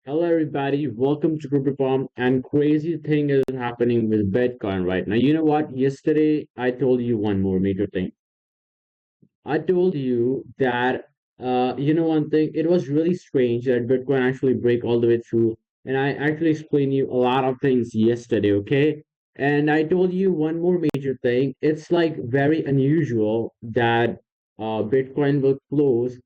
Hello, everybody. Welcome to CryptoPump. And crazy thing is happening with Bitcoin right now. You know what? Yesterday, I told you one more major thing. I told you that, one thing. It was really strange that Bitcoin actually break all the way through. And I actually explained you a lot of things yesterday, okay? And I told you one more major thing. It's like very unusual that Bitcoin will close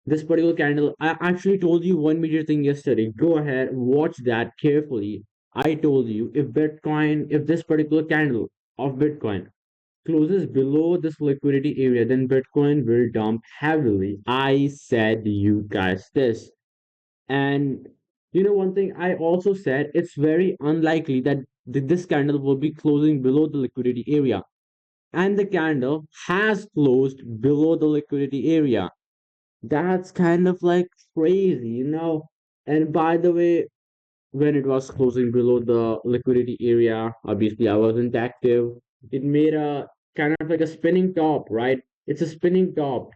this particular candle. I actually told you one major thing yesterday. Go ahead, watch that carefully. I told you if this particular candle of Bitcoin closes below this liquidity area, then Bitcoin will dump heavily. I said you guys this. And one thing I also said, it's very unlikely that this candle will be closing below the liquidity area. And the candle has closed below the liquidity area. That's kind of like crazy. And by the way, when it was closing below the liquidity area, obviously I wasn't active. It made a kind of like a spinning top, right? It's a spinning top.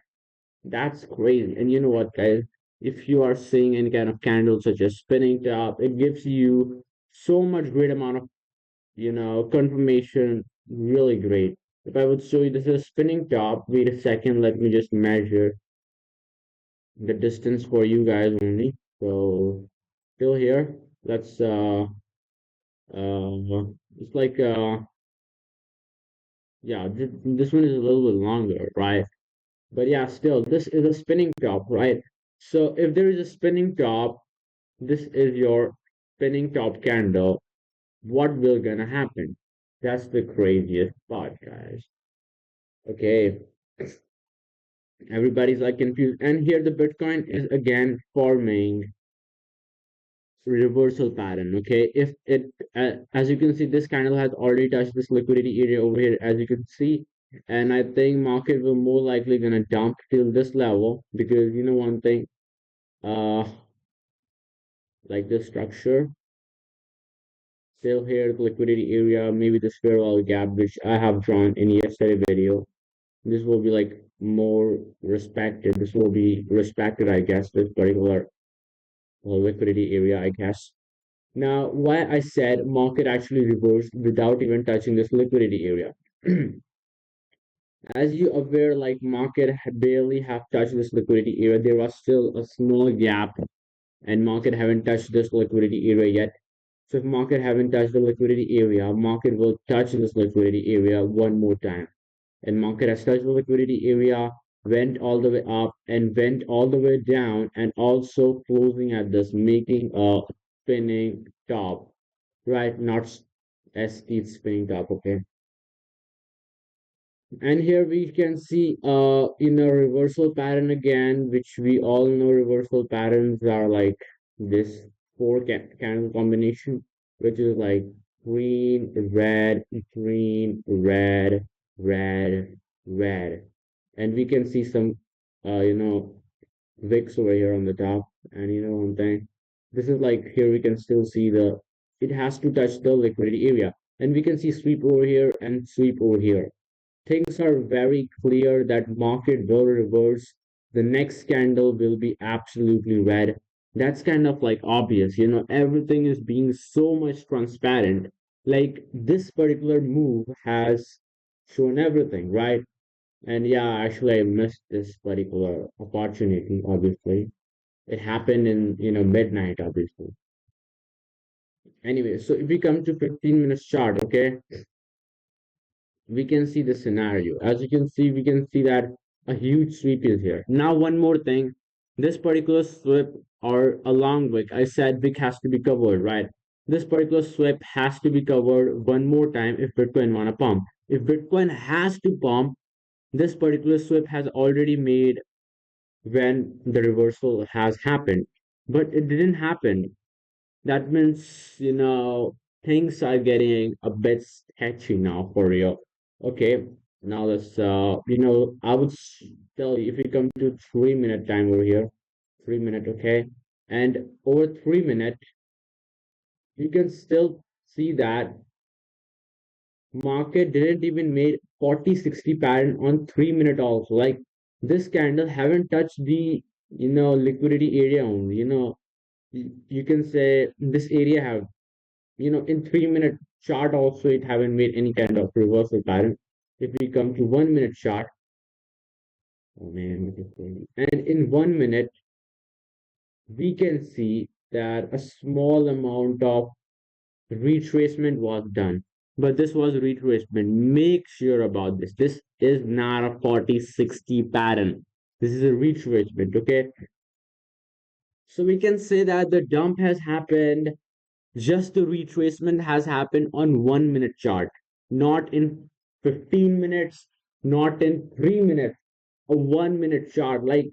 That's crazy. And you know what, guys? If you are seeing any kind of candle such as spinning top, it gives you so much great amount of, confirmation. Really great. If I would show you this is a spinning top, wait a second, let me just measure the distance for you guys only. So still here. Let's it's like yeah, this one is a little bit longer, right? But yeah, still this is a spinning top, right? So if there is a spinning top, this is your spinning top candle. What will gonna happen? That's the craziest part, guys. Okay, everybody's like confused, and here the Bitcoin is again forming reversal pattern. Okay, if it as you can see, this candle has already touched this liquidity area over here, as you can see. And I think market will more likely gonna dump till this level, because one thing, uh like this structure still here, the liquidity area, maybe the parallel gap which I have drawn in yesterday video. This will be like more respected. This will be respected, I guess, this particular liquidity area, I guess. Now, why I said market actually reversed without even touching this liquidity area. As you aware, like market barely have touched this liquidity area. There was still a small gap, and market haven't touched this liquidity area yet. So if market haven't touched the liquidity area, market will touch this liquidity area one more time. And market has touched the liquidity area, went all the way up and went all the way down, and also closing at this, making a spinning top, right? Not ST spinning top, okay? And here we can see in a reversal pattern again, which we all know reversal patterns are like this four candle combination, which is like green, red, green, red, red, red. And we can see some wicks over here on the top. And one thing, this is like here we can still see it has to touch the liquidity area. And we can see sweep over here and sweep over here. Things are very clear that market will reverse. The next candle will be absolutely red. That's kind of like obvious. Everything is being so much transparent. Like this particular move has shown everything, right? And yeah, actually I missed this particular opportunity, obviously. It happened in, midnight, obviously. Anyway, so if we come to 15 minutes chart, okay, we can see the scenario. As you can see, we can see that a huge sweep is here. Now, one more thing, this particular sweep or a long wick, I said wick has to be covered, right? This particular sweep has to be covered one more time if Bitcoin wanna pump. If Bitcoin has to pump, this particular sweep has already made when the reversal has happened, but it didn't happen. That means, things are getting a bit sketchy now for real. Okay, now let's, I would tell you if we come to 3 minute time over here, 3 minute, okay, and over 3 minute, you can still see that market didn't even made 40-60 pattern on 3 minute also. Like this candle haven't touched the, liquidity area only, You can say this area have, in 3 minute chart also it haven't made any kind of reversal pattern. If we come to 1 minute chart, oh man, what is going on? And in 1 minute, we can see that a small amount of retracement was done. But this was retracement. Make sure about this. This is not a 40-60 pattern. This is a retracement, okay? So we can say that the dump has happened, just the retracement has happened on 1 minute chart, not in 15 minutes, not in 3 minutes, a 1 minute chart. Like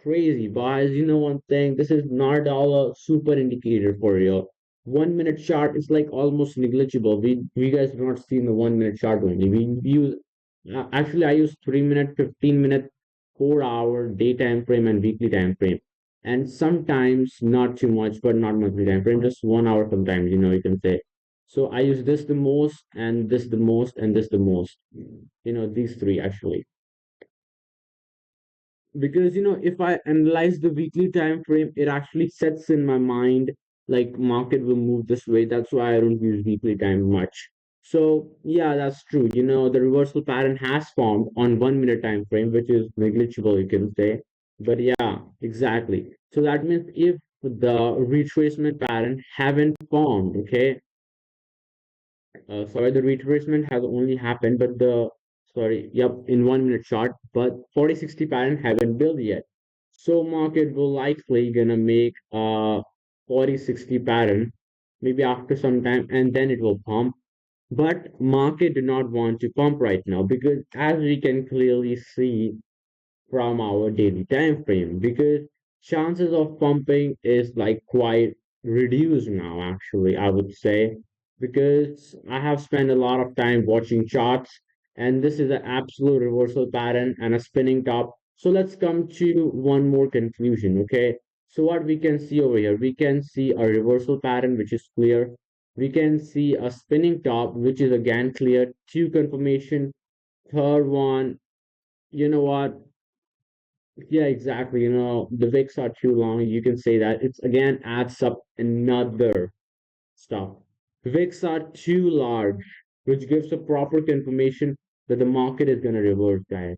crazy, guys. You know one thing, this is not all a super indicator for you. 1 minute chart is like almost negligible. We guys do not see in the 1 minute chart only. We use actually I use 3 minute, 15 minute, 4 hour day time frame and weekly time frame. And sometimes not too much, but not monthly time frame, just 1 hour sometimes, you can say. So I use this the most and this the most and this the most. These three actually, because if I analyze the weekly time frame, it actually sets in my mind like market will move this way. That's why I don't use weekly time much. So yeah, that's true. The reversal pattern has formed on 1 minute time frame, which is negligible, you can say. But yeah, exactly. So that means if the retracement pattern haven't formed, okay, sorry, the retracement has only happened, but sorry, yep, in 1 minute chart, but 40-60 pattern haven't built yet. So market will likely gonna make a 40-60 pattern maybe after some time, and then it will pump. But market do not want to pump right now because as we can clearly see from our daily time frame, because chances of pumping is like quite reduced now, actually, I would say, because I have spent a lot of time watching charts, and this is an absolute reversal pattern and a spinning top. So let's come to one more conclusion, okay? So what we can see over here, we can see a reversal pattern which is clear. We can see a spinning top which is again clear. Two confirmation. Third one, you know what? Yeah, exactly. The wicks are too long. You can say that. It's again adds up another stuff. Wicks are too large, which gives a proper confirmation that the market is going to reverse, guys.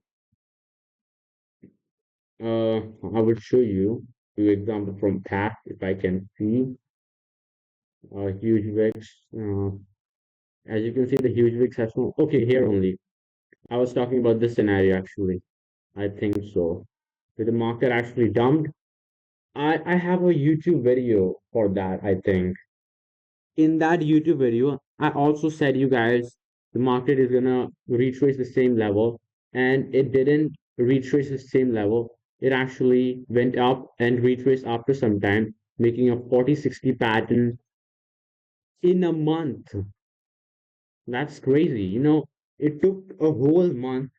I would show you two example from past if I can see huge wicks. As you can see, the huge wicks has no. Okay, here only. I was talking about this scenario actually. I think so. Did the market actually dumped? I have a YouTube video for that, I think. In that YouTube video, I also said you guys the market is gonna retrace the same level, and it didn't retrace the same level. It actually went up and retraced after some time, making a 40-60 pattern in a month. That's crazy. It took a whole month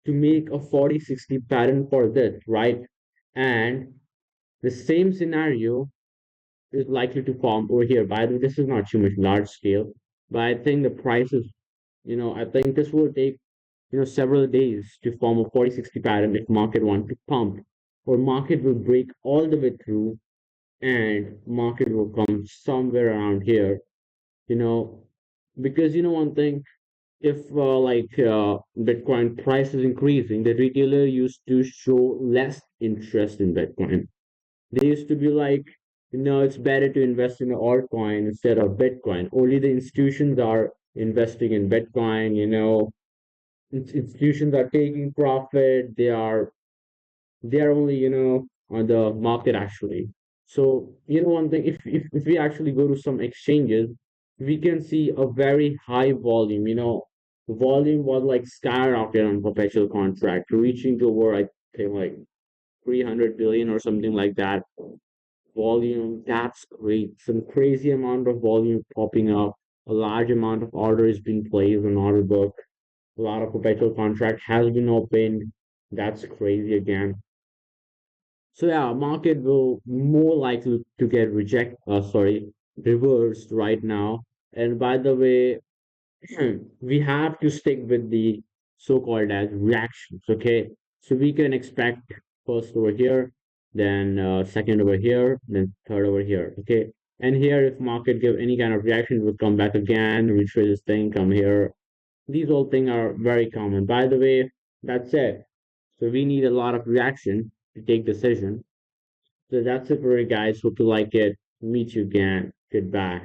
to make a 40-60 pattern for this, right? And the same scenario is likely to form over here. By the way, this is not too much large scale, but I think the prices, I think this will take, several days to form a 40-60 pattern if market want to pump, or market will break all the way through and market will come somewhere around here, you know, because one thing, if Bitcoin price is increasing, the retailer used to show less interest in Bitcoin. They used to be like, it's better to invest in an altcoin instead of Bitcoin. Only the institutions are investing in Bitcoin, institutions are taking profit. They are only, on the market actually. So, one thing, if we actually go to some exchanges, we can see a very high volume, the volume was like skyrocketed on perpetual contract, reaching to over, I think, like 300 billion or something like that volume. That's great. Some crazy amount of volume popping up. A large amount of orders being placed on order book. A lot of perpetual contract has been opened. That's crazy again. So yeah, market will more likely to get reversed right now. And by the way, we have to stick with the so-called as reactions. Okay, so we can expect first over here. then second over here, then third over here. Okay. And here, if market give any kind of reaction, it would come back again, retrace this thing, come here. These all things are very common. By the way, that's it. So we need a lot of reaction to take decision. So that's it for you guys. Hope you like it. Meet you again. Goodbye.